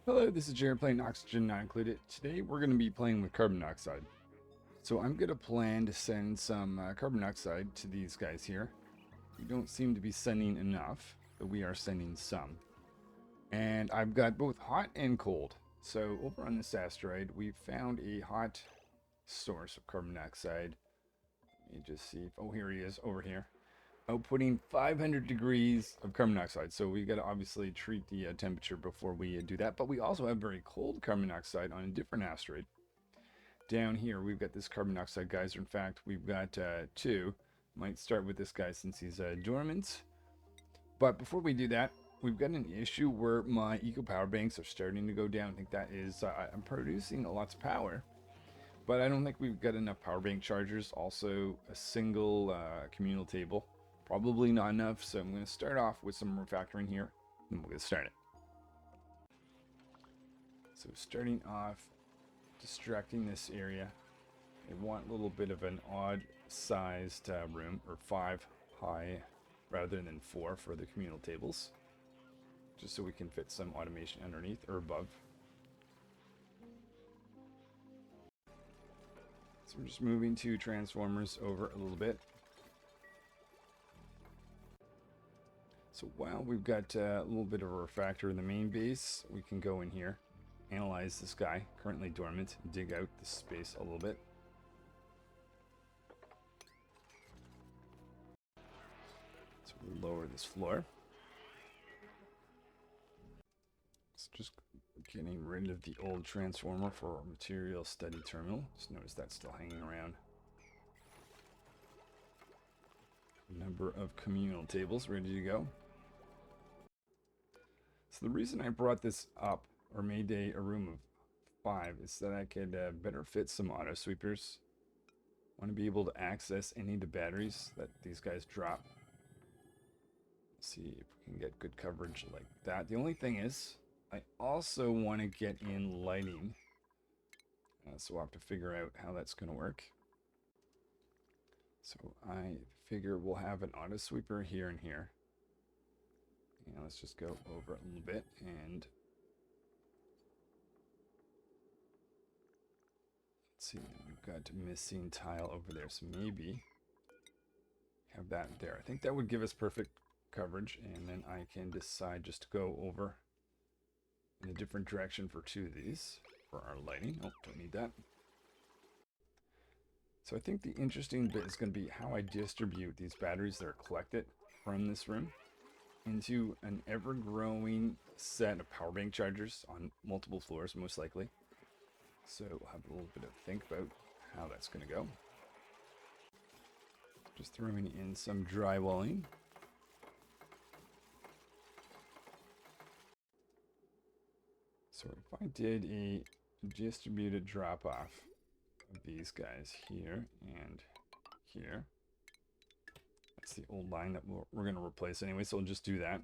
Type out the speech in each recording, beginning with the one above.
Hello, this is Jared playing Oxygen Not Included. Today we're going to be playing with carbon dioxide. So I'm going to plan to send some carbon dioxide to these guys here. We don't seem to be sending enough, but we are sending some. And I've got both hot and cold. So over on this asteroid, we found a hot source of carbon dioxide. Let me just see. Oh, here he is over here. Outputting 500 degrees of carbon dioxide. So we got to obviously treat the temperature before we do that. But we also have very cold carbon dioxide on a different asteroid. Down here, we've got this carbon dioxide geyser. In fact, we've got two. Might start with this guy since he's dormant. But before we do that, we've got an issue where my eco power banks are starting to go down. I think that is, I'm producing lots of power, but I don't think we've got enough power bank chargers. Also, a single communal table. Probably not enough, so I'm going to start off with some refactoring here, and we'll get started. So starting off, distracting this area. I want a little bit of an odd-sized room, or 5 high rather than 4 for the communal tables, just so we can fit some automation underneath or above. So we're just moving 2 transformers over a little bit. So while we've got a little bit of a refactor in the main base, we can go in here, analyze this guy, currently dormant, dig out the space a little bit. So we'll lower this floor. So just getting rid of the old transformer for our material study terminal. Just notice that's still hanging around. Number of communal tables ready to go. So the reason I brought this up, or made a room of 5, is that I could better fit some auto sweepers. Want to be able to access any of the batteries that these guys drop. See if we can get good coverage like that. The only thing is, I also want to get in lighting. So we'll have to figure out how that's going to work. So I figure we'll have an auto sweeper here and here. And let's just go over it a little bit, and let's see, we've got missing tile over there, so maybe have that there. I think that would give us perfect coverage, and then I can decide just to go over in a different direction for 2 of these for our lighting. Oh, don't need that. So I think the interesting bit is going to be how I distribute these batteries that are collected from this room into an ever-growing set of power bank chargers on multiple floors, most likely. So we'll have a little bit of think about how that's going to go. Just throwing in some drywalling. So if I did a distributed drop-off of these guys here and here. That's the old line that we're going to replace anyway, so we'll just do that.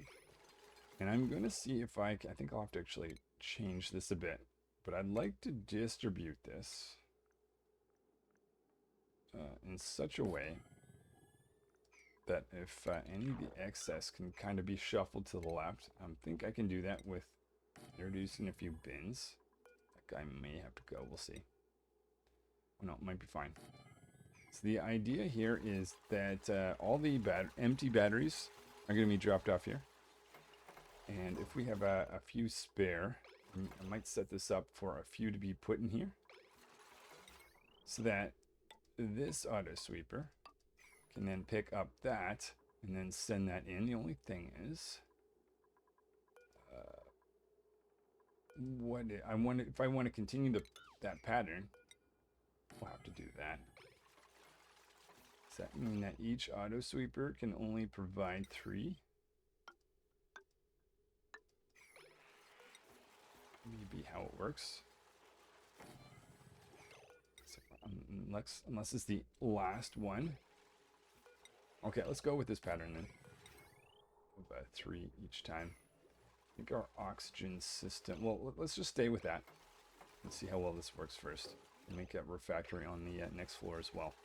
And I'm going to see if I think I'll have to actually change this a bit. But I'd like to distribute this in such a way that if any of the excess can kind of be shuffled to the left, I think I can do that with introducing a few bins. That guy may have to go, we'll see. Oh, no, it might be fine. So the idea here is that all the empty batteries are going to be dropped off here. And if we have a few spare, I might set this up for a few to be put in here. So that this auto sweeper can then pick up that and then send that in. The only thing is, if I want to continue that pattern, we'll have to do that. Does that mean that each auto sweeper can only provide 3? Maybe how it works. So, unless it's the last one. Okay, let's go with this pattern then. About 3 each time. I think our oxygen system, well, let's just stay with that. Let's see how well this works first. We'll make that refactory on the next floor as well.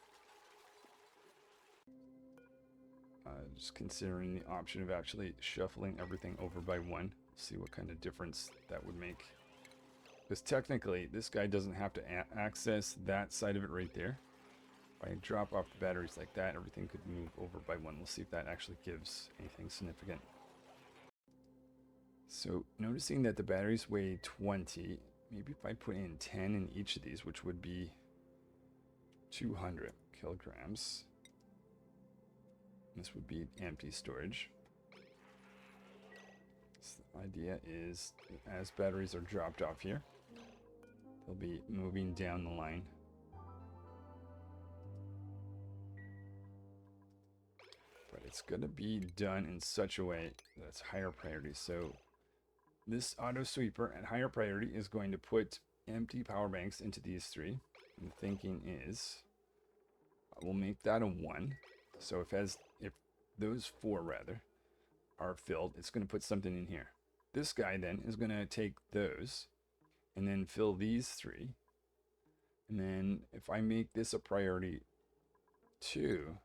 Just considering the option of actually shuffling everything over by 1. See what kind of difference that would make. Because technically, this guy doesn't have to access that side of it right there. If I drop off the batteries like that, everything could move over by one. We'll see if that actually gives anything significant. So noticing that the batteries weigh 20, maybe if I put in 10 in each of these, which would be 200 kilograms. This would be empty storage. So the idea is as batteries are dropped off here, they'll be moving down the line. But it's going to be done in such a way that's higher priority. So this auto sweeper at higher priority is going to put empty power banks into these three. And the thinking is we'll make that a 1. So if those 4 rather are filled, it's going to put something in here. This guy then is going to take those and then fill these 3. And then if I make this a priority 2,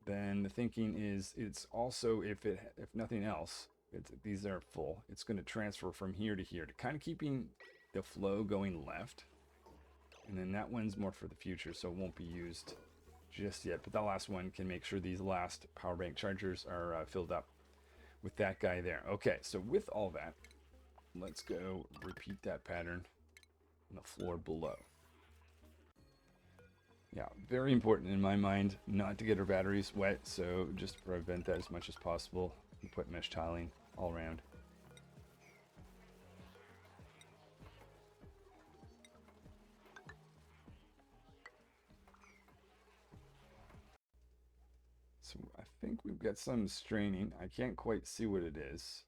then the thinking is it's also, if nothing else, these are full, it's going to transfer from here to here, to kind of keeping the flow going left. And then that one's more for the future, so it won't be used just yet. But that last one can make sure these last power bank chargers are filled up with that guy there. Okay, so with all that, let's go repeat that pattern on the floor below. Yeah, very important in my mind not to get our batteries wet, so just prevent that as much as possible. You put mesh tiling all around. So I think we've got some straining. I can't quite see what it is.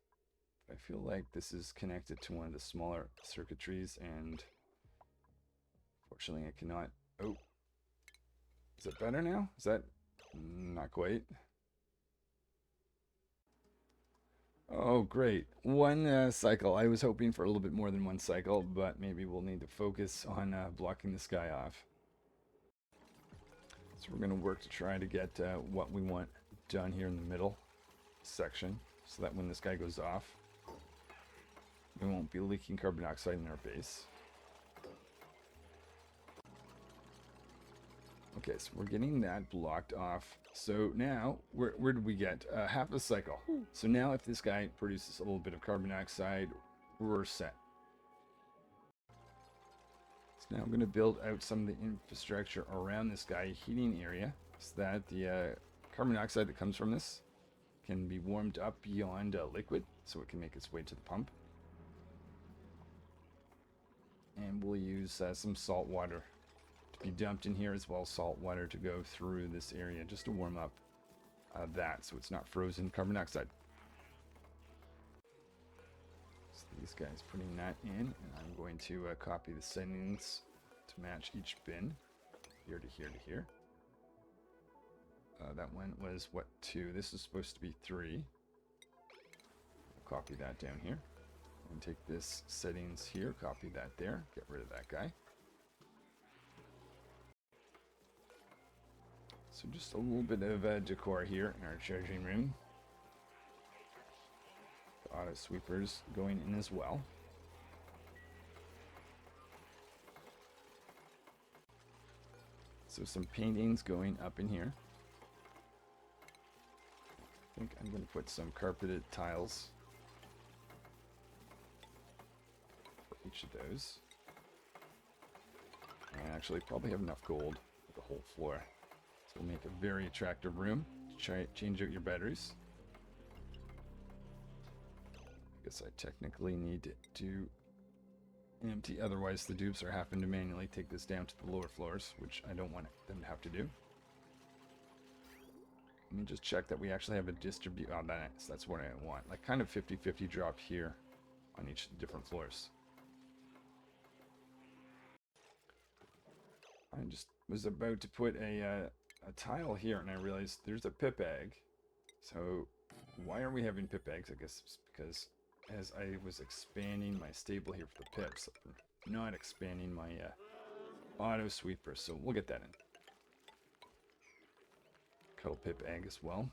I feel like this is connected to one of the smaller circuitries, and fortunately I cannot. Oh, is it better now? Is that not quite? Oh, great. One cycle. I was hoping for a little bit more than one cycle, but maybe we'll need to focus on blocking this guy off. So we're going to work to try to get what we want done here in the middle section, so that when this guy goes off, we won't be leaking carbon dioxide in our base. Okay, so we're getting that blocked off. So now, where did we get? Half a cycle. So now if this guy produces a little bit of carbon dioxide, we're set. So now I'm going to build out some of the infrastructure around this guy, heating area, so that the carbon dioxide that comes from this can be warmed up beyond liquid, so it can make its way to the pump. And we'll use some salt water to be dumped in here, as well as salt water to go through this area just to warm up that, so it's not frozen carbon dioxide. So these guys putting that in, and I'm going to copy the settings to match each bin, here to here to here. That one was what, 2? This is supposed to be 3. I'll copy that down here. And take this settings here, copy that there, get rid of that guy. So just a little bit of decor here in our charging room. The auto sweepers going in as well. So some paintings going up in here. I think I'm going to put some carpeted tiles for each of those. And actually probably have enough gold for the whole floor. So we'll make a very attractive room to try change out your batteries. I guess I technically need to empty, otherwise the dupes are having to manually take this down to the lower floors, which I don't want them to have to do. Let me just check that we actually have a distribute. Oh, that's what I want. Like kind of 50-50 drop here on each of the different floors. I just was about to put a tile here, and I realized there's a pip egg. So why are we having pip eggs? I guess it's because as I was expanding my stable here for the pips, I'm not expanding my auto sweeper, so we'll get that in. Cuddle pip egg as well.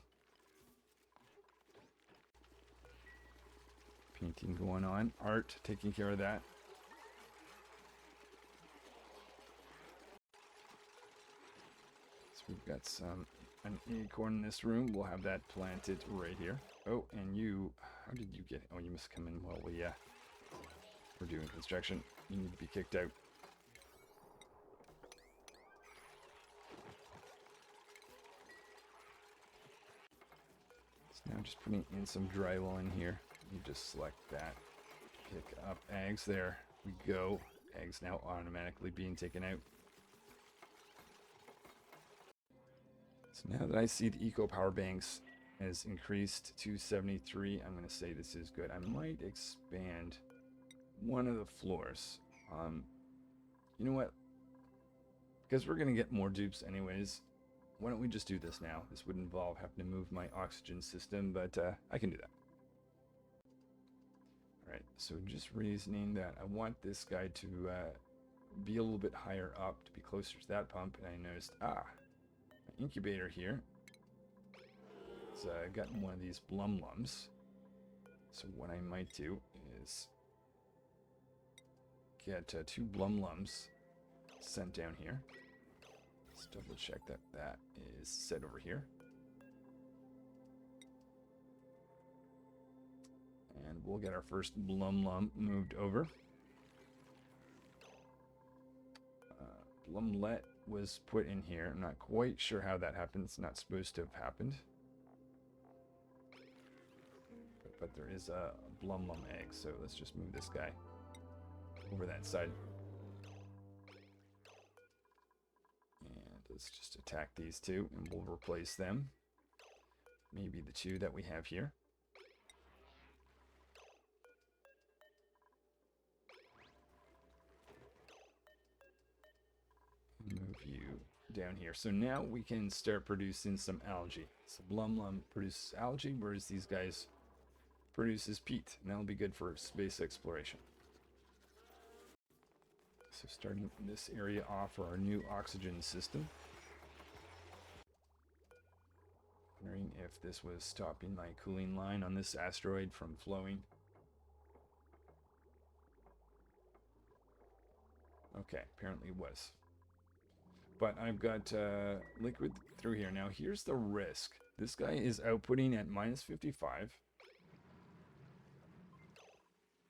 Painting going on. Art taking care of that. We've got an acorn in this room. We'll have that planted right here. Oh, and you, how did you get, oh, you must come in while we're doing construction. You need to be kicked out. So now I'm just putting in some drywall in here. You just select that. Pick up eggs. There we go. Eggs now automatically being taken out. So now that I see the eco power banks has increased to 73, I'm going to say this is good. I might expand one of the floors. You know what? Because we're going to get more dupes anyways, why don't we just do this now? This would involve having to move my oxygen system, but I can do that. Alright, so just reasoning that I want this guy to be a little bit higher up, to be closer to that pump, and I noticed, my incubator here. It's got one of these blum-lums. So what I might do is get 2 blum-lums sent down here. Let's double check that that is set over here. And we'll get our first blum-lum moved over. Blumlet was put in here. I'm not quite sure how that happened. It's not supposed to have happened. But there is a blum-lum egg, so let's just move this guy over that side. And let's just attack these two, and we'll replace them. Maybe the 2 that we have here. Move you down here. So now we can start producing some algae. So blum-lum produces algae, whereas these guys produces peat, and that'll be good for space exploration. So starting this area off for our new oxygen system. Wondering if this was stopping my cooling line on this asteroid from flowing. Okay, apparently it was. But I've got liquid through here. Now here's the risk. This guy is outputting at -55.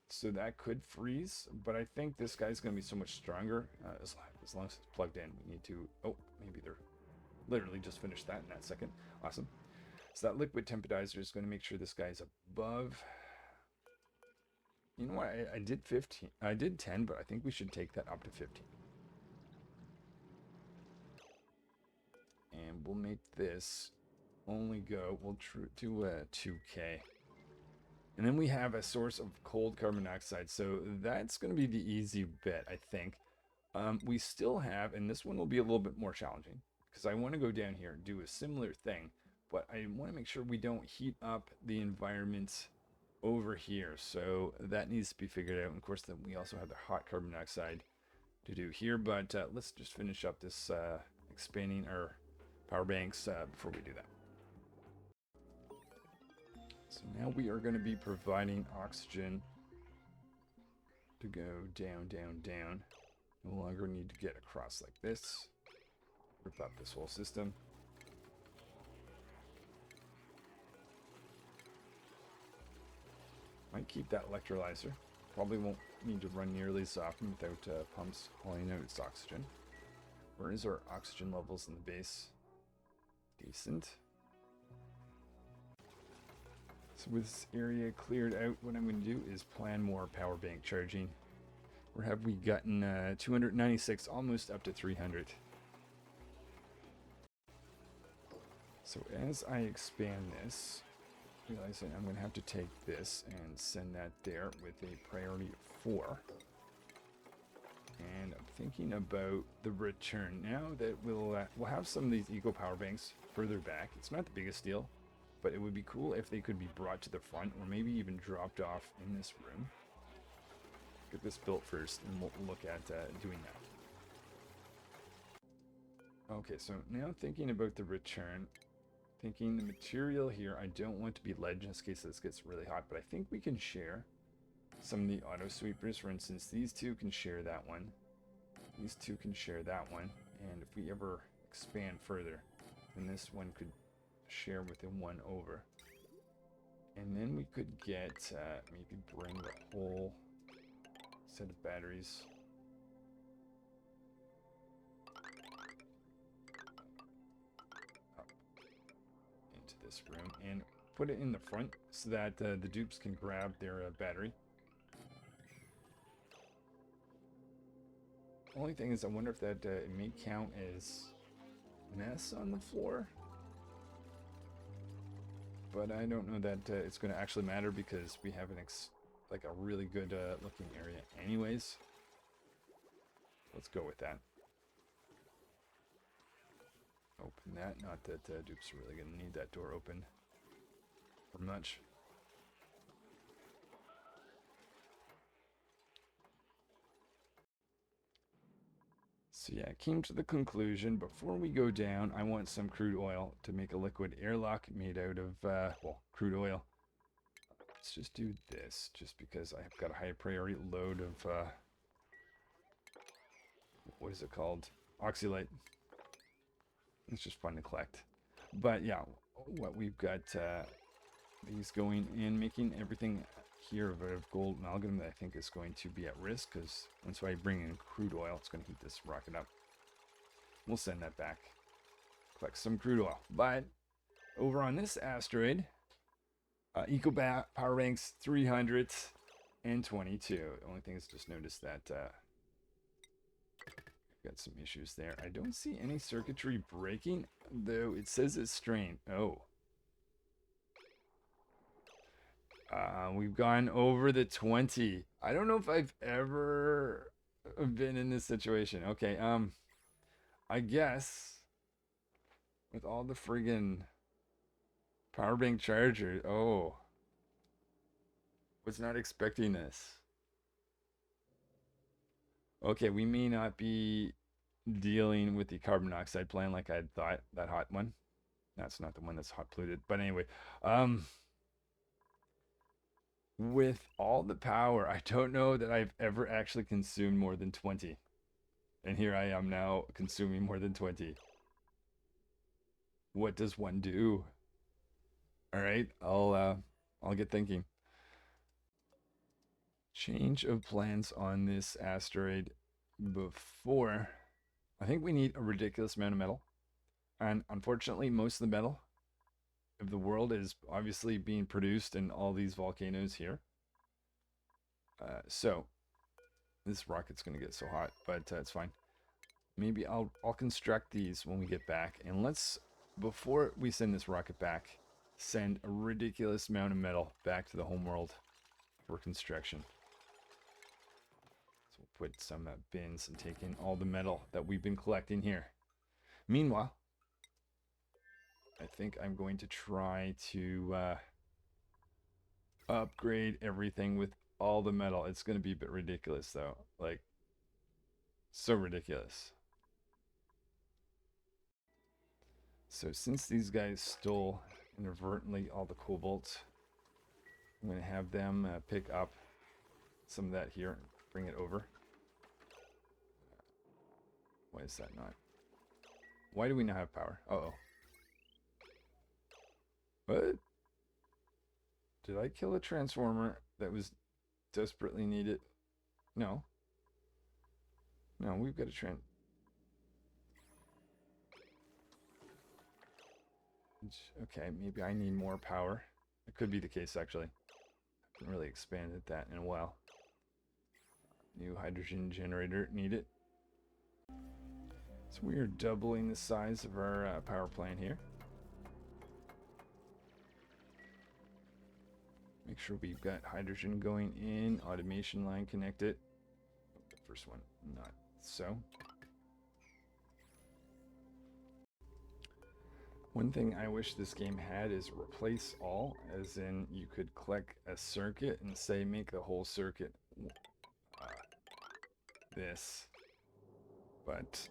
So that could freeze, but I think this guy's going to be so much stronger. As long as it's plugged in, we need to... Oh, maybe they're literally just finished that in that second. Awesome. So that liquid temporizer is going to make sure this guy's above... You know what? I did 15. I did 10, but I think we should take that up to 15. And we'll make this only go... We'll do 2K. And then we have a source of cold carbon dioxide, so that's going to be the easy bit, I think. We still have, and this one will be a little bit more challenging, because I want to go down here and do a similar thing, but I want to make sure we don't heat up the environment over here, so that needs to be figured out. And of course, then we also have the hot carbon dioxide to do here, but let's just finish up this expanding our power banks before we do that. So now we are going to be providing oxygen to go down, down, down. No longer need to get across like this. Rip up this whole system. Might keep that electrolyzer. Probably won't need to run nearly as often without pumps hauling out its oxygen. Where is our oxygen levels in the base? Decent. So with this area cleared out, what I'm going to do is plan more power bank charging. Where have we gotten 296, almost up to 300. So as I expand this, realizing I'm going to have to take this and send that there with a priority of 4. And I'm thinking about the return. Now that we'll have some of these eco power banks further back. It's not the biggest deal, but it would be cool if they could be brought to the front or maybe even dropped off in this room. Get this built first and we'll look at doing that. Okay, so now thinking about the return, thinking the material here, I don't want to be lead just in case this gets really hot, but I think we can share some of the auto sweepers. For instance, these two can share that one. These two can share that one. And if we ever expand further. And this one could share with the one over. And then we could get, maybe bring the whole set of batteries up into this room and put it in the front so that the dupes can grab their battery. Only thing is, I wonder if that it may count as mess on the floor. But I don't know that it's going to actually matter because we have like a really good looking area anyways. Let's go with that. Open that. Not that dupes are really going to need that door open for much. So yeah, I came to the conclusion, before we go down, I want some crude oil to make a liquid airlock made out of, well, crude oil. Let's just do this, just because I've got a high priority load of, what is it called? Oxylite. It's just fun to collect. But yeah, what we've got, these going in, making everything here of gold amalgam that I think is going to be at risk, because once I bring in crude oil, it's going to heat this rocket up. We'll send that back. Collect some crude oil. But over on this asteroid, eco power banks 322. The only thing is, just notice that got some issues there. I don't see any circuitry breaking, though it says it's strained. Oh. We've gone over the 20. I don't know if I've ever been in this situation. Okay, I guess with all the friggin' power bank charger. Oh. Was not expecting this. Okay, we may not be dealing with the carbon monoxide plant like I thought, that hot one. That's not the one that's hot polluted. But anyway, with all the power, I don't know that I've ever actually consumed more than 20. And here I am now consuming more than 20. What does one do? All right, I'll get thinking. Change of plans on this asteroid before. I think we need a ridiculous amount of metal. And unfortunately, most of the metal of the world is obviously being produced in all these volcanoes here. So this rocket's going to get so hot, but it's fine. Maybe I'll construct these when we get back. And let's, before we send this rocket back, send a ridiculous amount of metal back to the homeworld for construction. So we'll put some bins and take in all the metal that we've been collecting here. Meanwhile, I think I'm going to try to upgrade everything with all the metal. It's going to be a bit ridiculous though. Like, so ridiculous. So since these guys stole inadvertently all the cobalt, I'm going to have them pick up some of that here and bring it over. Why is that not? Why do we not have power? Uh-oh. What? Did I kill a transformer that was desperately needed? No. No, we've got a Okay, maybe I need more power. It could be the case, actually. Haven't really expanded that in a while. New hydrogen generator needed. So we are doubling the size of our power plant here. Make sure we've got hydrogen going in, automation line connected. The first one, not so. One thing I wish this game had is replace all, as in you could click a circuit and say make the whole circuit this. But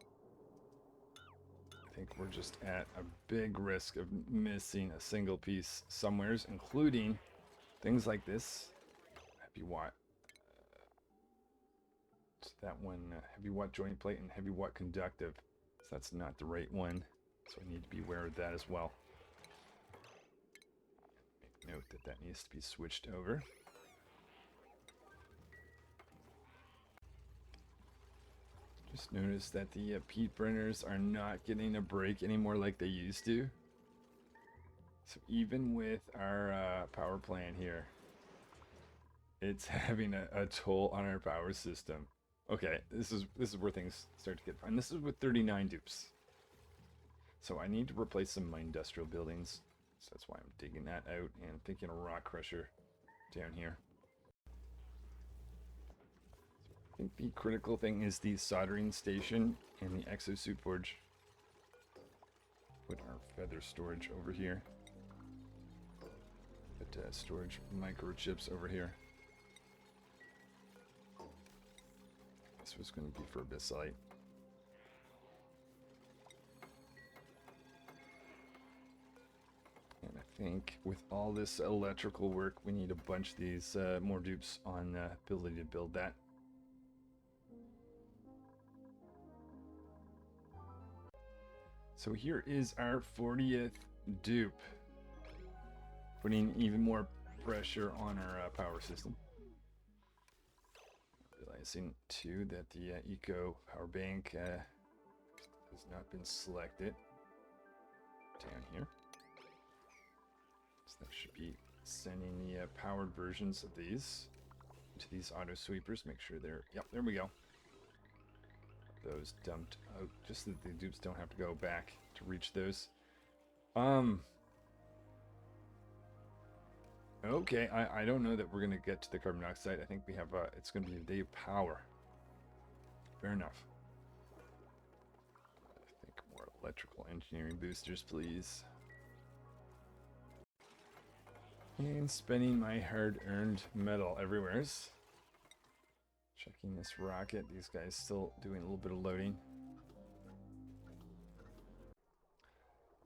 I think we're just at a big risk of missing a single piece somewheres, including things like this. Heavy watt. That one, heavy watt joint plate and heavy watt conductive. So that's not the right one. So I need to be aware of that as well. Make note that that needs to be switched over. Just noticed that the peat burners are not getting a break anymore like they used to. So even with our power plant here, it's having a toll on our power system. Okay, this is where things start to get fun. This is with 39 dupes. So I need to replace some of my industrial buildings. So that's why I'm digging that out and thinking a rock crusher down here. I think the critical thing is the soldering station and the exosuit forge. Put our feather storage over here. Put storage microchips over here. This was going to be for abyssite. And I think with all this electrical work, we need a bunch of these more dupes on the ability to build that. So here is our 40th dupe, putting even more pressure on our power system. Realizing too that the eco power bank has not been selected down here. So that should be sending the powered versions of these to these auto sweepers. Make sure they're, yep, there we go. Those dumped out just so that the dupes don't have to go back to reach those. Okay, I don't know that we're gonna get to the carbon monoxide. I think we have it's gonna be a day of power. Fair enough. I think more electrical engineering boosters, please. And spending my hard-earned metal everywheres. Checking this rocket. These guys still doing a little bit of loading.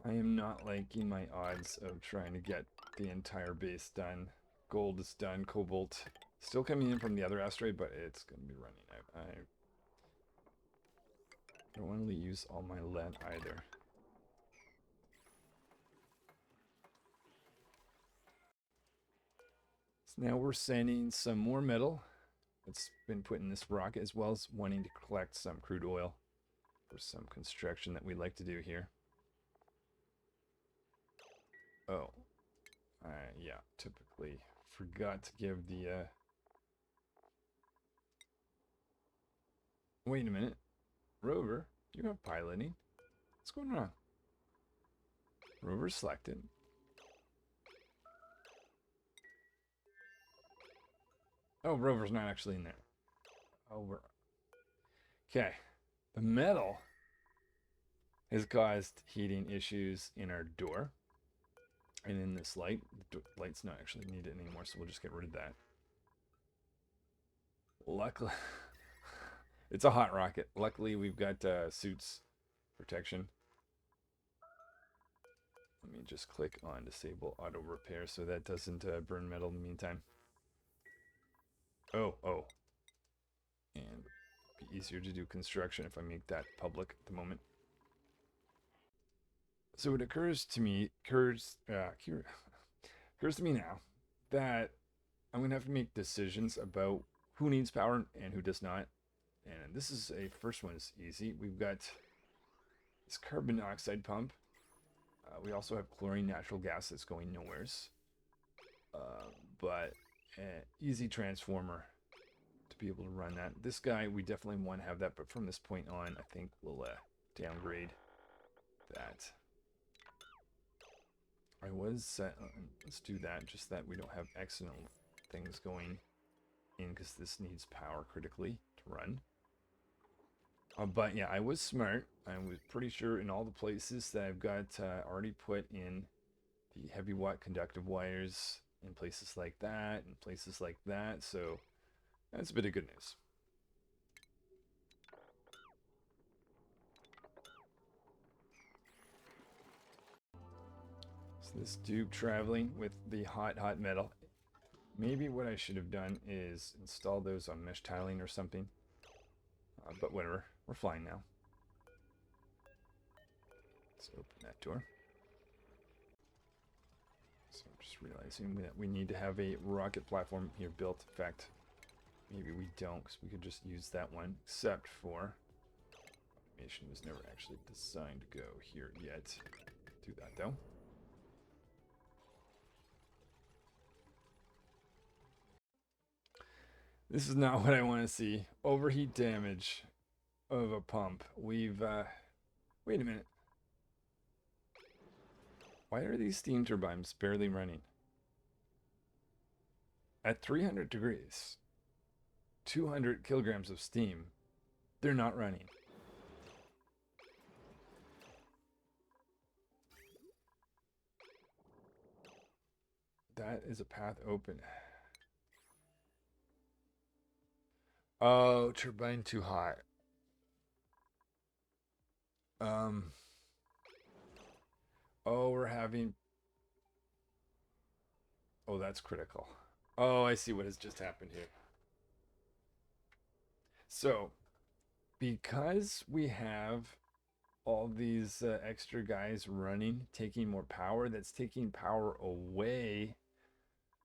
I am not liking my odds of trying to get the entire base done. Gold is done. Cobalt still coming in from the other asteroid, but it's going to be running out. I don't want to use all my lead either. So now we're sending some more metal. It's been put in this rocket, as well as wanting to collect some crude oil for some construction that we like to do here. Oh, yeah, typically forgot to give the, wait a minute. Rover, you have piloting. What's going on? Rover selected. Oh, Rover's not actually in there. Oh, we're... Okay. The metal has caused heating issues in our door. And in this light. The light's not actually needed anymore, so we'll just get rid of that. Luckily... It's a hot rocket. Luckily, we've got suits protection. Let me just click on disable auto repair so that doesn't burn metal in the meantime. Oh. And be easier to do construction if I make that public at the moment. So it occurs to me now that I'm going to have to make decisions about who needs power and who does not. And this is first one is easy. We've got this carbon dioxide pump. We also have chlorine natural gas that's going nowheres. But an easy transformer to be able to run that. This guy, we definitely want to have that, but from this point on, I think we'll downgrade that. I was, let's do that, just that we don't have accidental things going in, because this needs power critically to run. But yeah, I was smart. I was pretty sure in all the places that I've got already put in the heavy watt conductive wires in places like that and places like that. So that's a bit of good news. So this dupe traveling with the hot metal. Maybe what I should have done is install those on mesh tiling or something. But whatever, we're flying now. Let's open that door. So I'm just realizing that we need to have a rocket platform here built. In fact, maybe we don't, because we could just use that one, except for automation was never actually designed to go here yet. Do that though. This is not what I want to see. Overheat damage of a pump. We've, wait a minute. Why are these steam turbines barely running? At 300 degrees, 200 kilograms of steam, they're not running. That is a path open. Oh, turbine too hot. Oh, we're having... Oh, that's critical. Oh, I see what has just happened here. So, because we have all these extra guys running, taking more power, that's taking power away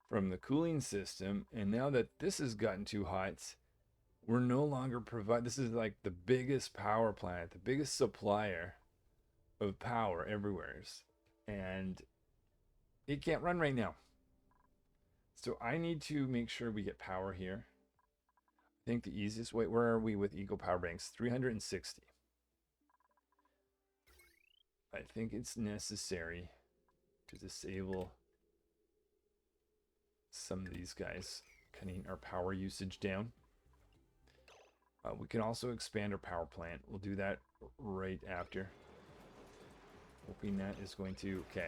from the cooling system. And now that this has gotten too hot, we're no longer this is like the biggest power plant, the biggest supplier of power everywhere. And it can't run right now. So I need to make sure we get power here. I think the easiest way, where are we with eco power banks? 360. I think it's necessary to disable some of these guys, cutting our power usage down. We can also expand our power plant. We'll do that right after. Hoping that is going to, okay.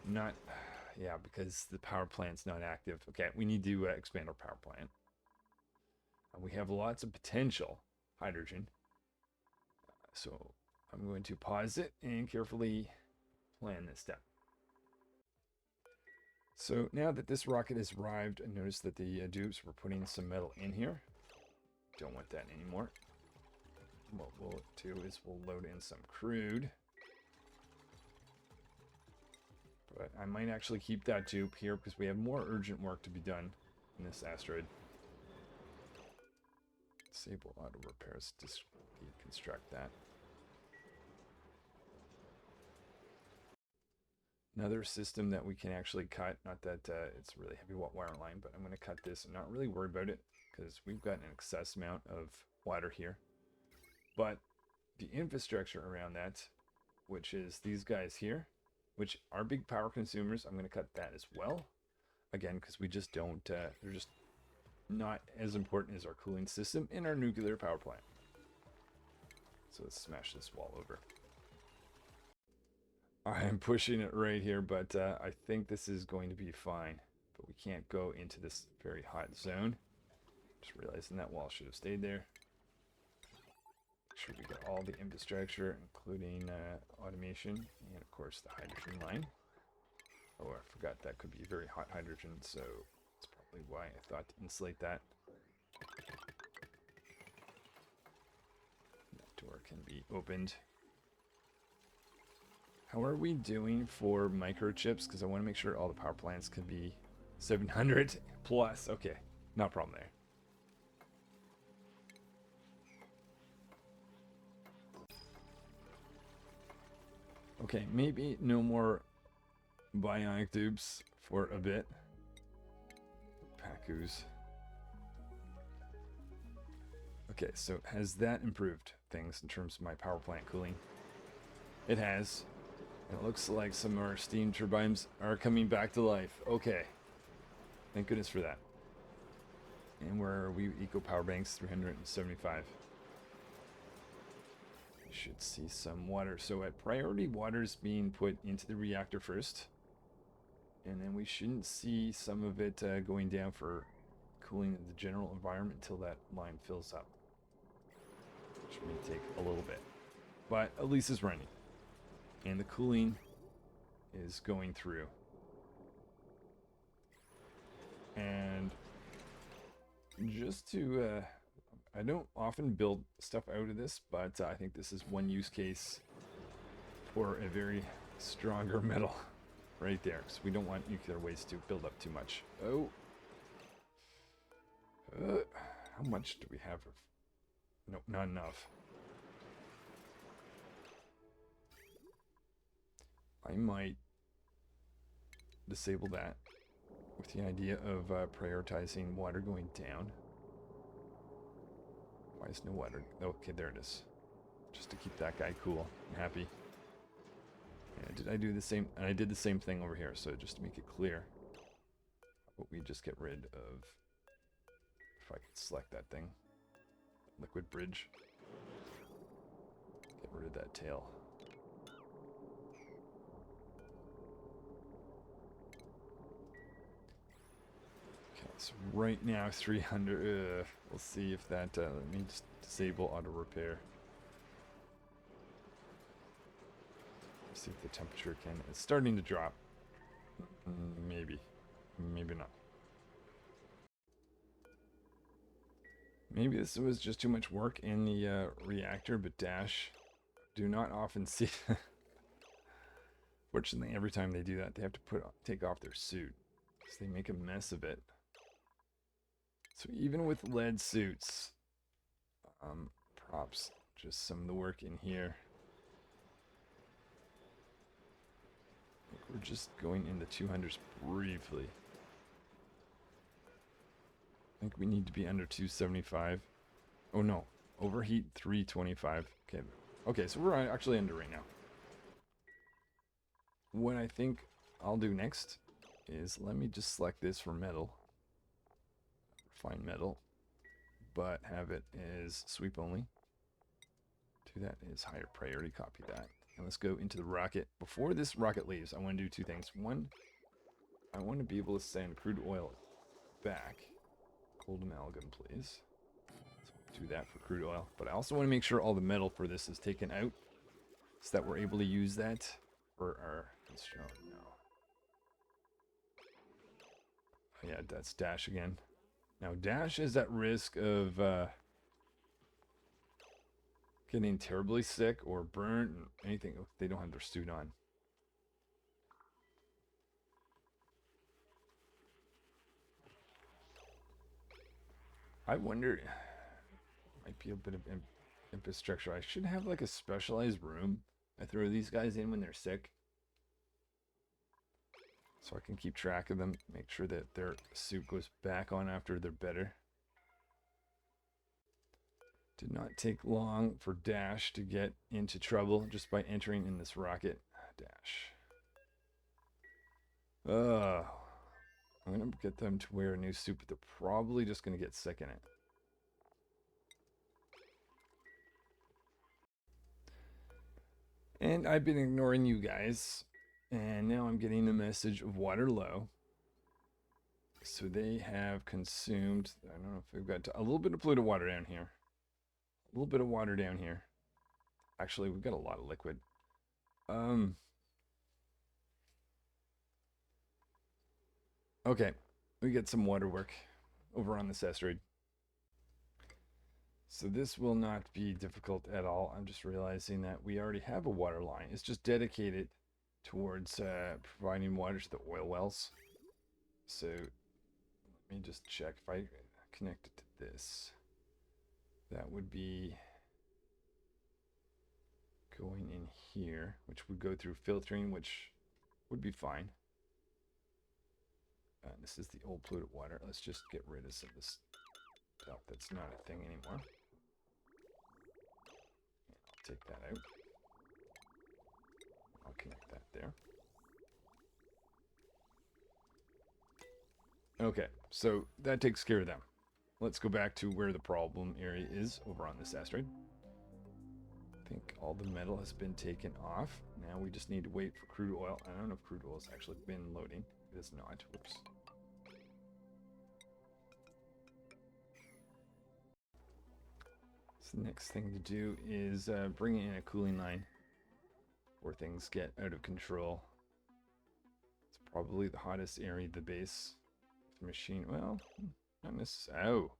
Not, yeah, because the power plant's not active. Okay, we need to expand our power plant. We have lots of potential hydrogen. So I'm going to pause it and carefully plan this step. So now that this rocket has arrived, I noticed that the dupes were putting some metal in here. Don't want that anymore. What we'll do is we'll load in some crude. But I might actually keep that dupe here because we have more urgent work to be done in this asteroid. Disable auto repairs, deconstruct that. Another system that we can actually cut, not that it's really heavy wire line, but I'm going to cut this and not really worry about it because we've got an excess amount of water here. But the infrastructure around that, which is these guys here, which are big power consumers, I'm going to cut that as well. Again, because we just don't, they're just not as important as our cooling system in our nuclear power plant. So let's smash this wall over. I am pushing it right here, but I think this is going to be fine. But we can't go into this very hot zone. Just realizing that wall should have stayed there. Make sure we get all the infrastructure, including automation, and of course the hydrogen line. Oh, I forgot that could be very hot hydrogen, so that's probably why I thought to insulate that. That door can be opened. How are we doing for microchips? Because I want to make sure all the power plants can be 700 plus. Okay, no problem there. Okay, maybe no more bionic tubes for a bit. Pacus. Okay, so has that improved things in terms of my power plant cooling? It has. It looks like some of our steam turbines are coming back to life. Okay. Thank goodness for that. And where are we? Eco power banks, 375. We should see some water. So at priority, water is being put into the reactor first. And then we shouldn't see some of it going down for cooling the general environment until that line fills up. Which may take a little bit. But at least it's running. And the cooling is going through. And just to, I don't often build stuff out of this, but I think this is one use case or a very stronger metal right there, because we don't want nuclear waste to build up too much. Oh. How much do we have? Nope, not enough. I might disable that with the idea of prioritizing water going down. Why is no water? Okay, there it is. Just to keep that guy cool and happy. Yeah, did I do the same? And I did the same thing over here, so just to make it clear. But we just get rid of, if I could select that thing, liquid bridge. Get rid of that tail. Okay, so right now 300. We'll see if that. Let me just disable auto repair. See if the temperature can. It's starting to drop. Maybe. Maybe not. Maybe this was just too much work in the reactor, but Dash do not often see. Fortunately, every time they do that, they have to take off their suit. So they make a mess of it. So even with lead suits, props, just some of the work in here. We're just going into 200s briefly. I think we need to be under 275. Oh no, overheat 325. Okay, okay, so we're actually under right now. What I think I'll do next is let me just select this for metal, refine metal, but have it as sweep only. Do that as higher priority. Copy that. And let's go into the rocket. Before this rocket leaves, I want to do two things. One, I want to be able to send crude oil back. Cold amalgam, please. So do that for crude oil. But I also want to make sure all the metal for this is taken out so that we're able to use that for our instrument. No. Oh, yeah, that's Dash again. Now, Dash is at risk of getting terribly sick or burnt and anything if they don't have their suit on. I wonder, might be a bit of infrastructure. I should have like a specialized room I throw these guys in when they're sick, so I can keep track of them, make sure that their suit goes back on after they're better. Did not take long for Dash to get into trouble just by entering in this rocket. Dash. I'm going to get them to wear a new suit, but they're probably just going to get sick in it. And I've been ignoring you guys, and now I'm getting the message of water low. So they have consumed, I don't know if they've got a little bit of polluted water down here. A little bit of water down here. Actually, we've got a lot of liquid. Okay, we get some water work over on this asteroid. So this will not be difficult at all. I'm just realizing that we already have a water line. It's just dedicated towards providing water to the oil wells. So let me just check if I connect it to this. That would be going in here, which would go through filtering, which would be fine. This is the old polluted water. Let's just get rid of some of this stuff that's not a thing anymore. And I'll take that out. I'll connect that there. Okay, so that takes care of them. Let's go back to where the problem area is over on this asteroid. I think all the metal has been taken off. Now we just need to wait for crude oil. I don't know if crude oil has actually been loading. It is not. Whoops. So the next thing to do is bring in a cooling line before things get out of control. It's probably the hottest area of the base. The machine, well, not necessarily. Oh.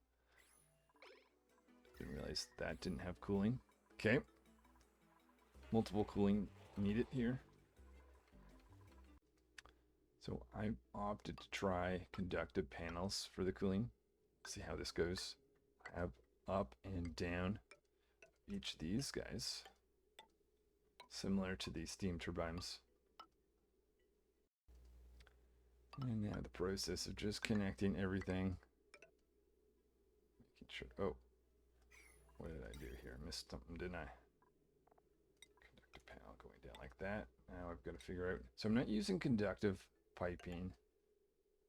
Didn't realize that didn't have cooling. Okay. Multiple cooling need it here. So I opted to try conductive panels for the cooling. See how this goes. I have up and down each of these guys, similar to the steam turbines. And now the process of just connecting everything. Making sure. Oh, what did I do here? I missed something, didn't I? Conductive panel going down like that. Now I've got to figure out. So I'm not using conductive piping,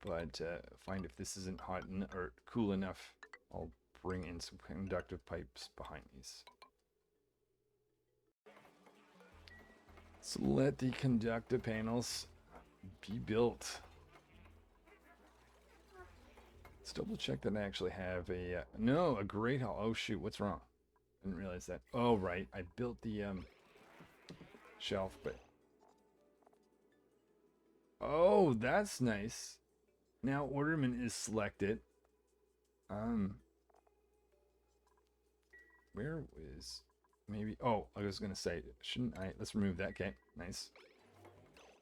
but find if this isn't hot or cool enough, I'll bring in some conductive pipes behind these. So let the conductive panels be built. Let's double check that I actually have a no, a grate hall. Oh shoot, what's wrong? Didn't realize that. Oh right, I built the shelf, but oh, that's nice. Now ornament is selected. Where is maybe? Oh, I was gonna say, shouldn't I? Let's remove that. Okay, nice.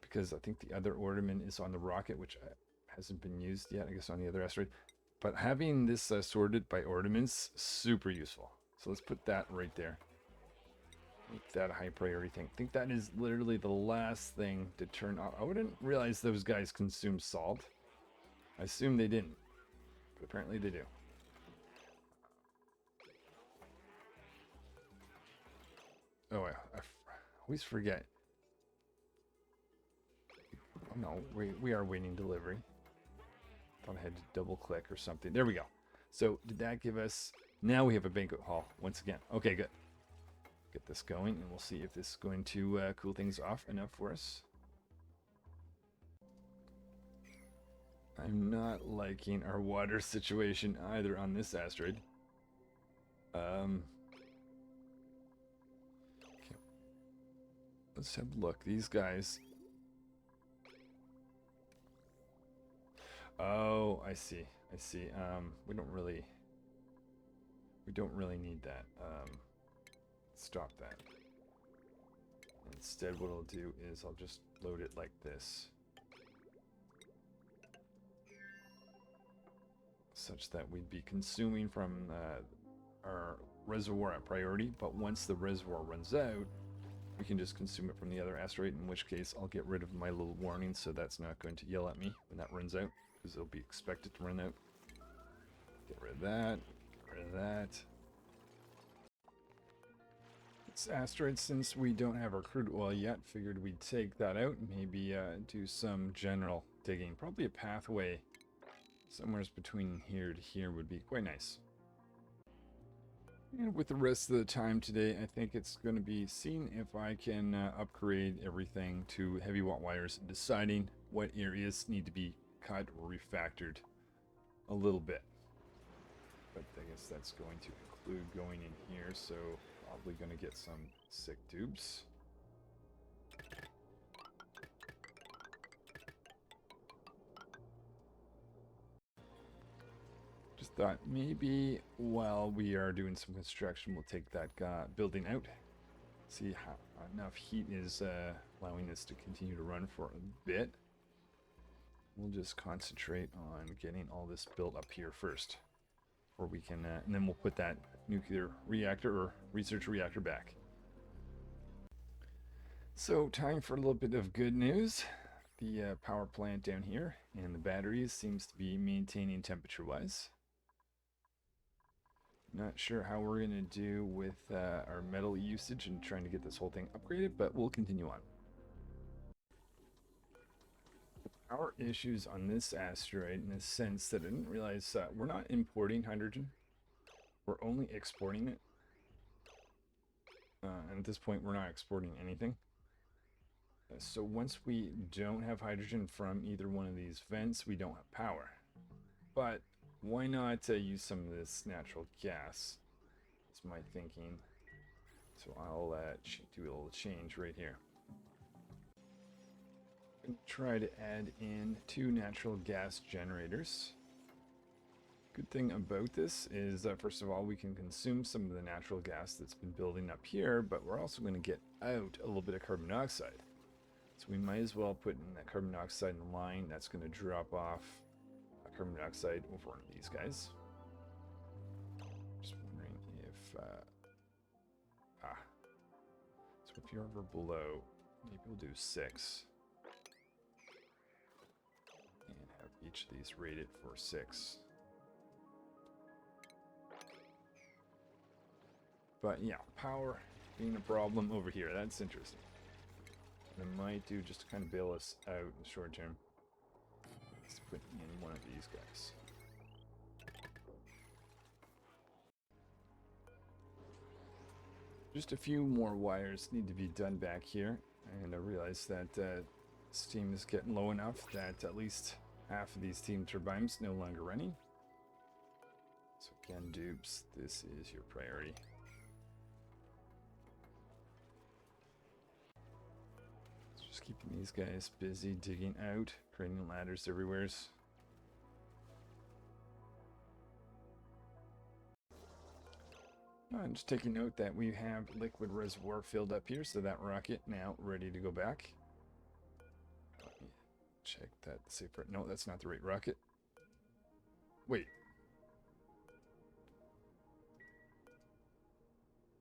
Because I think the other ornament is on the rocket, which hasn't been used yet. I guess on the other asteroid. But having this sorted by ornaments, super useful. So let's put that right there. Make that a high priority thing. I think that is literally the last thing to turn off. I wouldn't realize those guys consume salt. I assume they didn't, but apparently they do. Oh, I always forget. Oh no, we are waiting delivery. Thought I had to double click or something. There we go. So did that give us... Now we have a banquet hall once again. Okay, good. Get this going and we'll see if this is going to cool things off enough for us. I'm not liking our water situation either on this asteroid. Okay. Let's have a look. These guys... Oh, I see. I see. We don't really need that. Stop that. Instead, what I'll do is I'll just load it like this, such that we'd be consuming from our reservoir at priority. But once the reservoir runs out, we can just consume it from the other asteroid. In which case, I'll get rid of my little warning, so that's not going to yell at me when that runs out. Because it'll be expected to run out. Get rid of that. Get rid of that. This asteroid, since we don't have our crude oil yet, figured we'd take that out and maybe do some general digging. Probably a pathway somewhere between here to here would be quite nice. And with the rest of the time today, I think it's going to be seeing if I can upgrade everything to heavy watt wires, deciding what areas need to be cut or refactored a little bit. But I guess that's going to include going in here, so probably going to get some sick tubes. Just thought maybe while we are doing some construction, we'll take that building out, see how enough heat is allowing this to continue to run for a bit. We'll just concentrate on getting all this built up here first, or we can, and then we'll put that nuclear reactor or research reactor back. So time for a little bit of good news. The power plant down here and the batteries seems to be maintaining temperature-wise. Not sure how we're going to do with our metal usage and trying to get this whole thing upgraded, but we'll continue on. Our issues on this asteroid, in the sense that I didn't realize we're not importing hydrogen, we're only exporting it. And at this point, we're not exporting anything. So once we don't have hydrogen from either one of these vents, we don't have power. But why not use some of this natural gas? That's my thinking. So I'll do a little change right here. Try to add in 2 natural gas generators. Good thing about this is that first of all, we can consume some of the natural gas that's been building up here, but we're also going to get out a little bit of carbon dioxide. So we might as well put in that carbon dioxide in the line. That's going to drop off carbon dioxide over on these guys. Just wondering if, so if you're ever below, maybe we'll do 6. And have each of these rated for 6. But yeah, power being a problem over here. That's interesting. What I might do just to kind of bail us out in the short term is put in one of these guys. Just a few more wires need to be done back here. And I realize that steam is getting low enough that at least half of these steam turbines no longer running. So again, dupes, this is your priority. Just keeping these guys busy digging out, creating ladders everywhere. I'm just taking note that we have liquid reservoir filled up here, so that rocket now ready to go back. Let me check that. See if no, that's not the right rocket. Wait.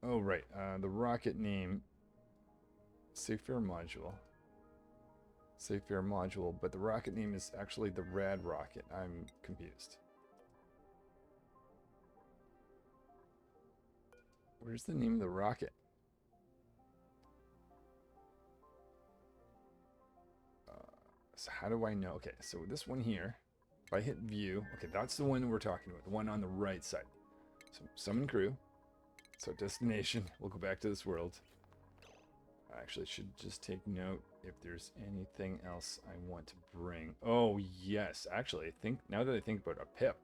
Oh, right. The rocket name, Safer Module. Safer Module, but the rocket name is actually the Rad Rocket. I'm confused. Where's the name of the rocket? So how do I know? Okay, so this one here, if I hit view, okay, that's the one we're talking about, the one on the right side. So summon crew. So destination, we'll go back to this world. I actually should just take note if there's anything else I want to bring. Oh, yes. Actually, I think, now that I think about a pip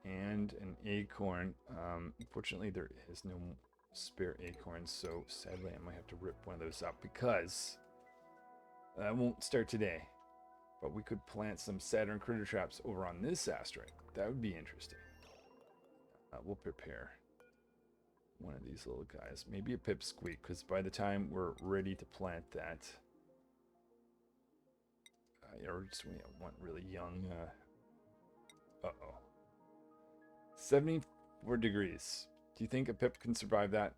and an acorn, unfortunately there is no spare acorns, so sadly I might have to rip one of those up because I won't start today. But we could plant some Saturn critter traps over on this asteroid. That would be interesting. We'll prepare one of these little guys. Maybe a pipsqueak, because by the time we're ready to plant that, or just we want really young, uh-oh. 74 degrees. Do you think a pip can survive that?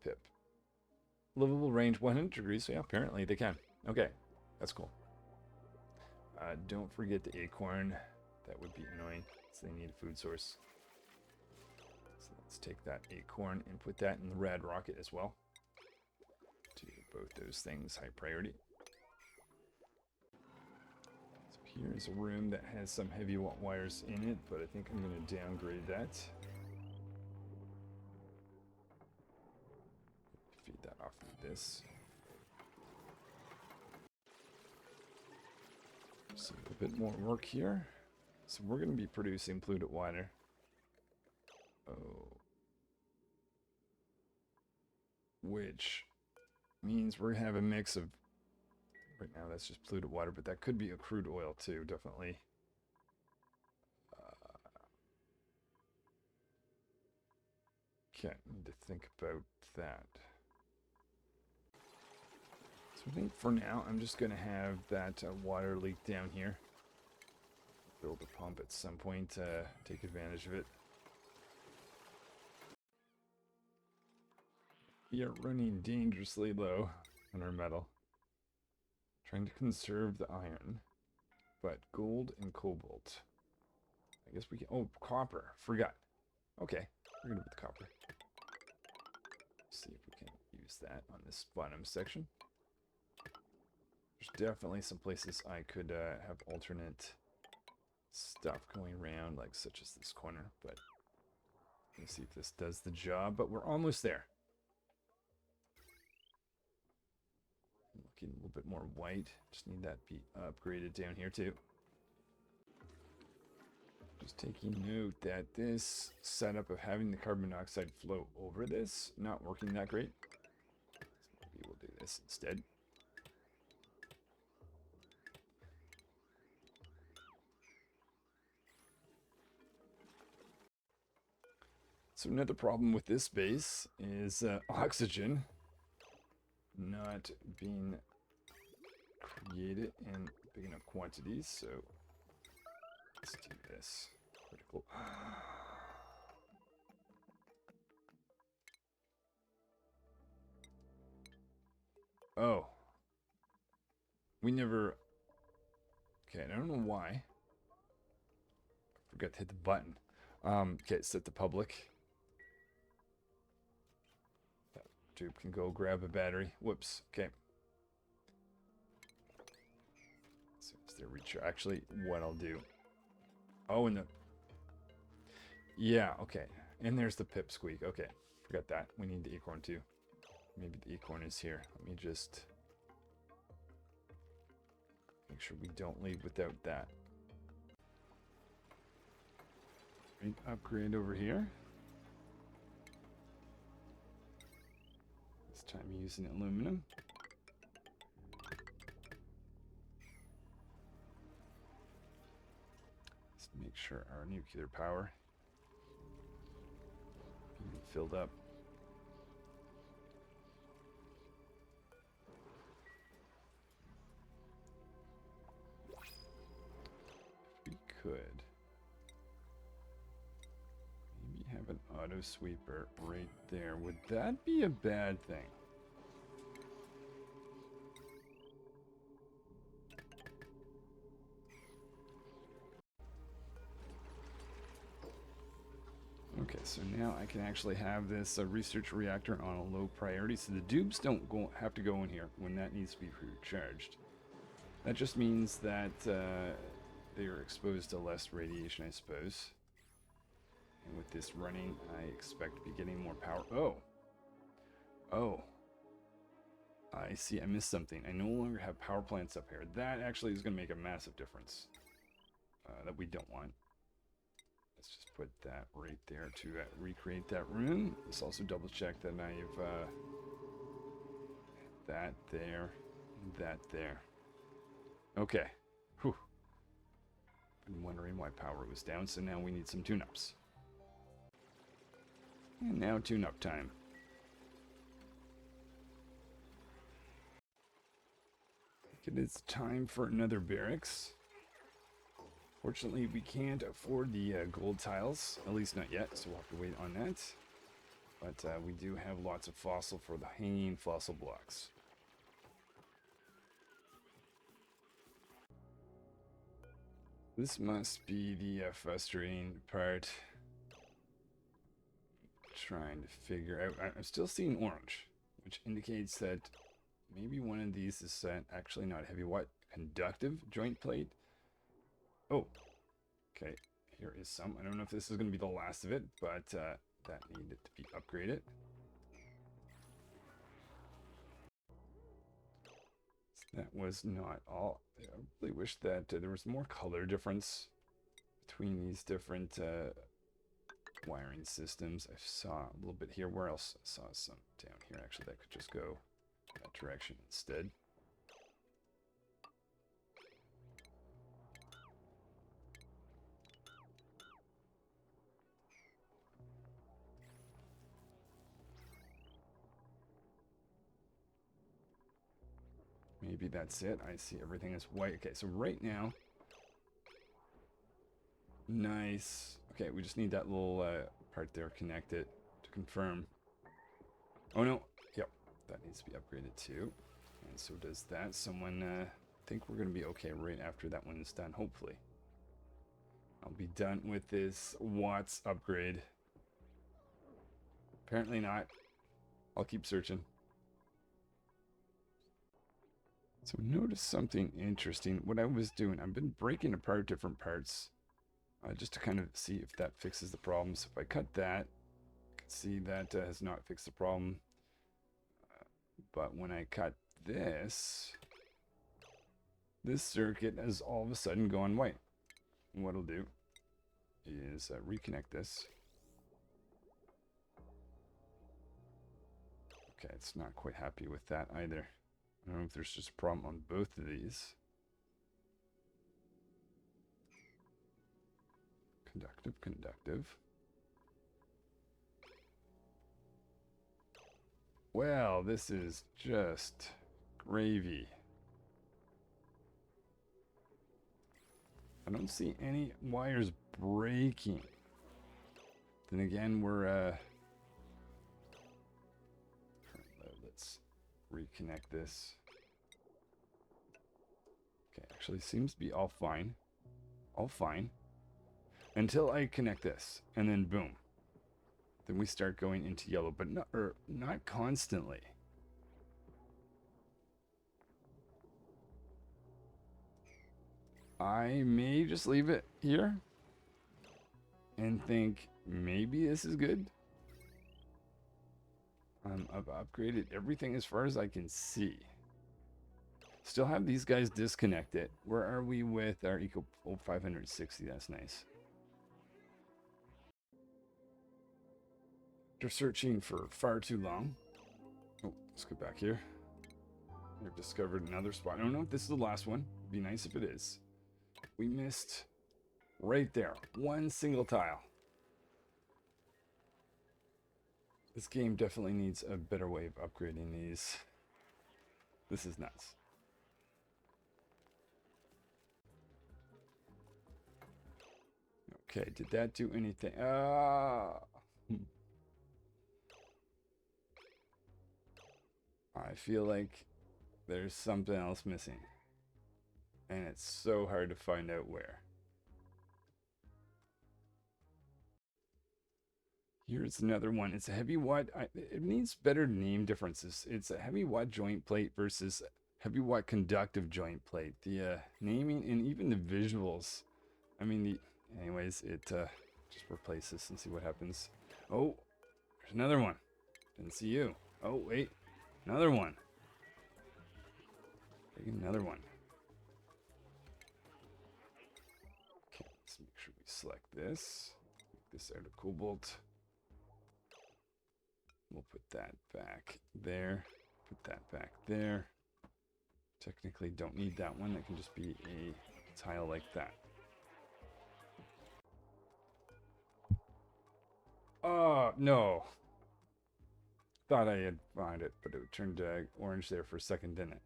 Pip. Livable range 100 degrees, so yeah, apparently they can. Okay, that's cool. Don't forget the acorn. That would be annoying, so they need a food source. So let's take that acorn and put that in the Rad Rocket as well. Do both those things high priority. So here's a room that has some heavy wires in it, but I think I'm going to downgrade that. Feed that off of this. So a bit more work here. So we're going to be producing polluted water. Oh. Which means we're going to have a mix of, right now that's just polluted water, but that could be a crude oil too, definitely. Okay, need to think about that. So I think for now, I'm just going to have that water leak down here. Build a pump at some point to take advantage of it. We are running dangerously low on our metal. Trying to conserve the iron. But gold and cobalt. I guess we can... Oh, copper. Forgot. Okay, we're going to put the copper. See if we can use that on this bottom section. There's definitely some places I could have alternate stuff going around, like such as this corner, but let's see if this does the job. But we're almost there. Looking a little bit more white. Just need that be upgraded down here too. Just taking note that this setup of having the carbon dioxide flow over this, not working that great. So maybe we'll do this instead. So another problem with this base is oxygen not being created in big enough quantities. So let's do this. Critical. Oh. We never... Okay, I don't know why. I forgot to hit the button. Okay, set the public. That tube can go grab a battery. Whoops. Okay. So is there reach? Actually, what I'll do. Oh, and the... Yeah, okay. And there's the pipsqueak. Okay, forgot that. We need the acorn too. Maybe the acorn is here. Let me just... make sure we don't leave without that. Great upgrade over here. This time using aluminum. Let's make sure our nuclear power being filled up. We could maybe have an auto sweeper right there. Would that be a bad thing? Okay, so now I can actually have this research reactor on a low priority, so the dupes don't have to go in here when that needs to be recharged. That just means that they are exposed to less radiation, I suppose. And with this running, I expect to be getting more power. Oh! Oh. I see, I missed something. I no longer have power plants up here. That actually is going to make a massive difference. That we don't want. Let's just put that right there to recreate that room. Let's also double check that I've that there, and that there. Okay. Whew. Been wondering why power was down, so now we need some tune-ups. And now tune-up time. It is time for another barracks. Fortunately, we can't afford the gold tiles, at least not yet, so we'll have to wait on that. But we do have lots of fossil for the hanging fossil blocks. This must be the frustrating part. Trying to figure out. I'm still seeing orange, which indicates that maybe one of these is actually not heavy. What? Conductive joint plate? Oh, okay. Here is some. I don't know if this is going to be the last of it, but that needed to be upgraded. That was not all. I really wish that there was more color difference between these different wiring systems. I saw a little bit here. Where else? I saw some down here. Actually, that could just go that direction instead. Maybe that's it. I see everything is white. Okay, so right now, nice. Okay, we just need that little part there connected to confirm. Oh no, yep, that needs to be upgraded too. And so does that. Someone think we're gonna be okay right after that one is done, hopefully. I'll be done with this watts upgrade. Apparently not. I'll keep searching. So notice something interesting. What I was doing, I've been breaking apart different parts just to kind of see if that fixes the problem. So if I cut that, I can see that has not fixed the problem. But when I cut this circuit has all of a sudden gone white. And what I'll do is reconnect this. Okay, it's not quite happy with that either. I don't know if there's just a problem on both of these. Conductive, conductive. Well, this is just gravy. I don't see any wires breaking. Then again, let's reconnect this. Okay, actually seems to be all fine. All fine. Until I connect this, and then boom. Then we start going into yellow, but not constantly. I may just leave it here and think maybe this is good. I've upgraded everything as far as I can see. Still have these guys disconnected. Where are we with our Eco 560? That's nice. After searching for far too long. Oh, let's go back here. We've discovered another spot. I don't know if this is the last one. It'd be nice if it is. We missed right there. One single tile. This game definitely needs a better way of upgrading these. This is nuts. Okay, did that do anything? I feel like there's something else missing. And it's so hard to find out where. Here's another one. It's a heavy watt. It needs better name differences. It's a heavy watt joint plate versus heavy watt conductive joint plate. The naming and even the visuals. I mean, anyways, it just replace this and see what happens. Oh, there's another one. Didn't see you. Oh, wait. Another one. Another one. Okay, let's make sure we select this. Make this out of cobalt. We'll put that back there. Put that back there. Technically don't need that one. That can just be a tile like that. Oh, no. Thought I had found it, but it turned orange there for a second, didn't it?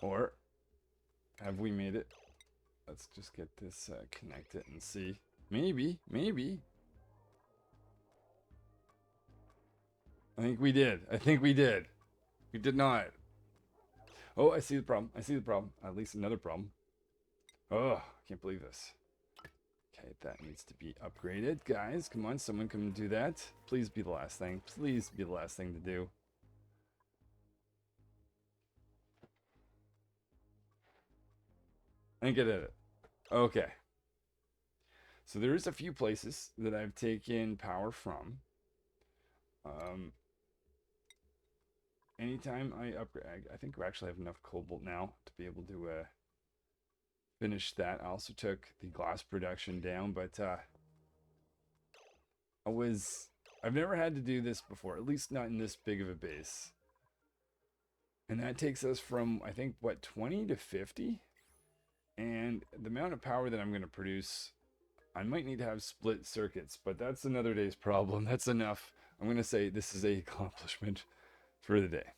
Or have we made it? Let's just get this connected and see. Maybe. I think we did. We did not. Oh, I see the problem. At least another problem. Oh, I can't believe this. Okay, that needs to be upgraded. Guys, come on, someone come and do that. Please be the last thing. Please be the last thing to do. I think I did it. Okay. So there is a few places that I've taken power from. Anytime I upgrade, I think we actually have enough cobalt now to be able to finish that. I also took the glass production down, but I've never had to do this before, at least not in this big of a base. And that takes us from, I think, what, 20 to 50? And the amount of power that I'm going to produce, I might need to have split circuits, but that's another day's problem. That's enough. I'm going to say this is an accomplishment for the day.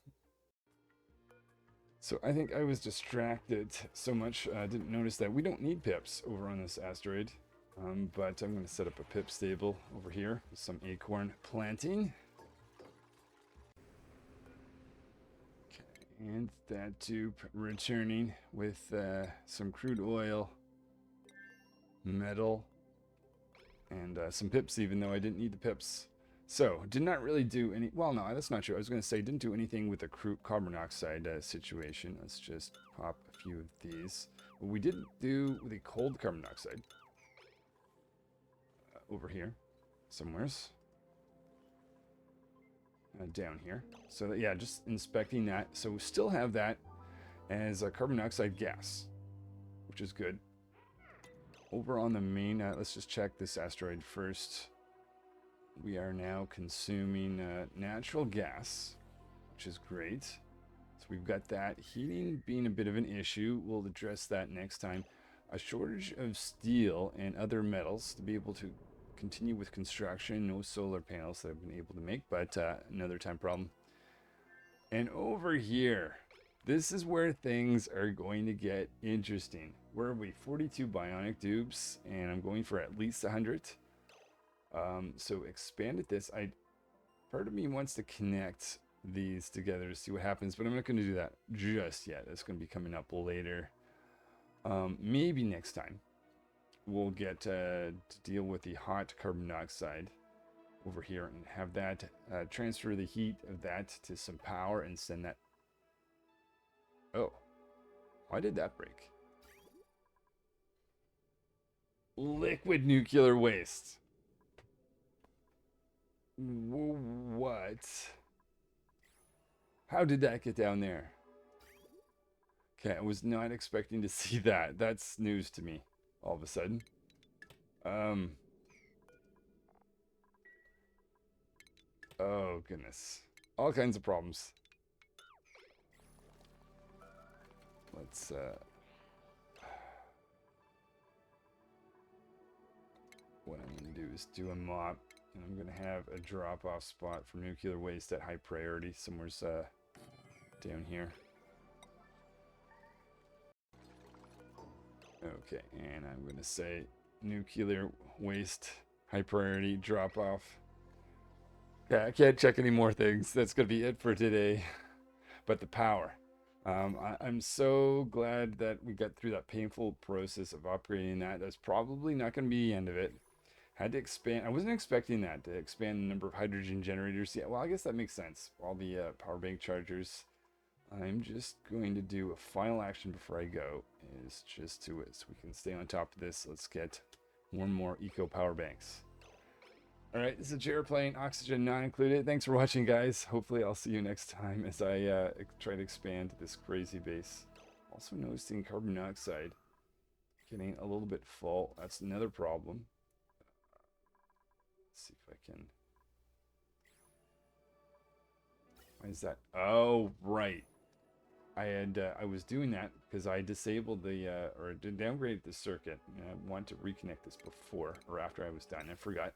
So I think I was distracted so much, I didn't notice that we don't need pips over on this asteroid. But I'm going to set up a pip stable over here with some acorn planting. Okay, and that tube returning with some crude oil, metal, and some pips, even though I didn't need the pips. So, did not really do any... Well, no, that's not true. I was going to say, didn't do anything with the carbon monoxide situation. Let's just pop a few of these. What we did do with the cold carbon monoxide... over here, somewheres. Down here. So, yeah, just inspecting that. So, we still have that as a carbon monoxide gas, which is good. Over on the main, let's just check this asteroid first. We are now consuming natural gas, which is great. So we've got that. Heating being a bit of an issue. We'll address that next time. A shortage of steel and other metals to be able to continue with construction. No solar panels that I've been able to make, but another time problem. And over here, this is where things are going to get interesting. Where are we? 42 bionic dupes, and I'm going for at least 100. So expanded this. Part of me wants to connect these together to see what happens, but I'm not going to do that just yet. That's going to be coming up later. Maybe next time we'll get to deal with the hot carbon dioxide over here and have that transfer the heat of that to some power and send that. Oh, why did that break? Liquid nuclear waste. What? How did that get down there? Okay, I was not expecting to see that. That's news to me all of a sudden. Oh goodness. All kinds of problems. Let's what I'm gonna do is do a mop, and I'm gonna have a drop-off spot for nuclear waste at high priority. Somewhere's down here. Okay, and I'm gonna say nuclear waste, high priority, drop-off. Yeah, I can't check any more things. That's gonna be it for today. But the power. I'm so glad that we got through that painful process of upgrading that. That's probably not going to be the end of it. Had to expand. I wasn't expecting that, to expand the number of hydrogen generators. Yeah, well, I guess that makes sense. All the power bank chargers. I'm just going to do a final action before I go. Is just to it, so we can stay on top of this. Let's get more and more eco power banks. All right, this is Jared playing Oxygen Not Included. Thanks for watching, guys. Hopefully I'll see you next time as I try to expand this crazy base. Also noticing carbon dioxide getting a little bit full. That's another problem. Let's see if I can... Why is that? Oh, right. I was doing that because I disabled the, or downgraded the circuit. I wanted to reconnect this before or after I was done. I forgot.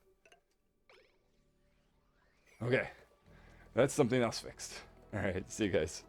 Okay, that's something else fixed. All right, see you guys.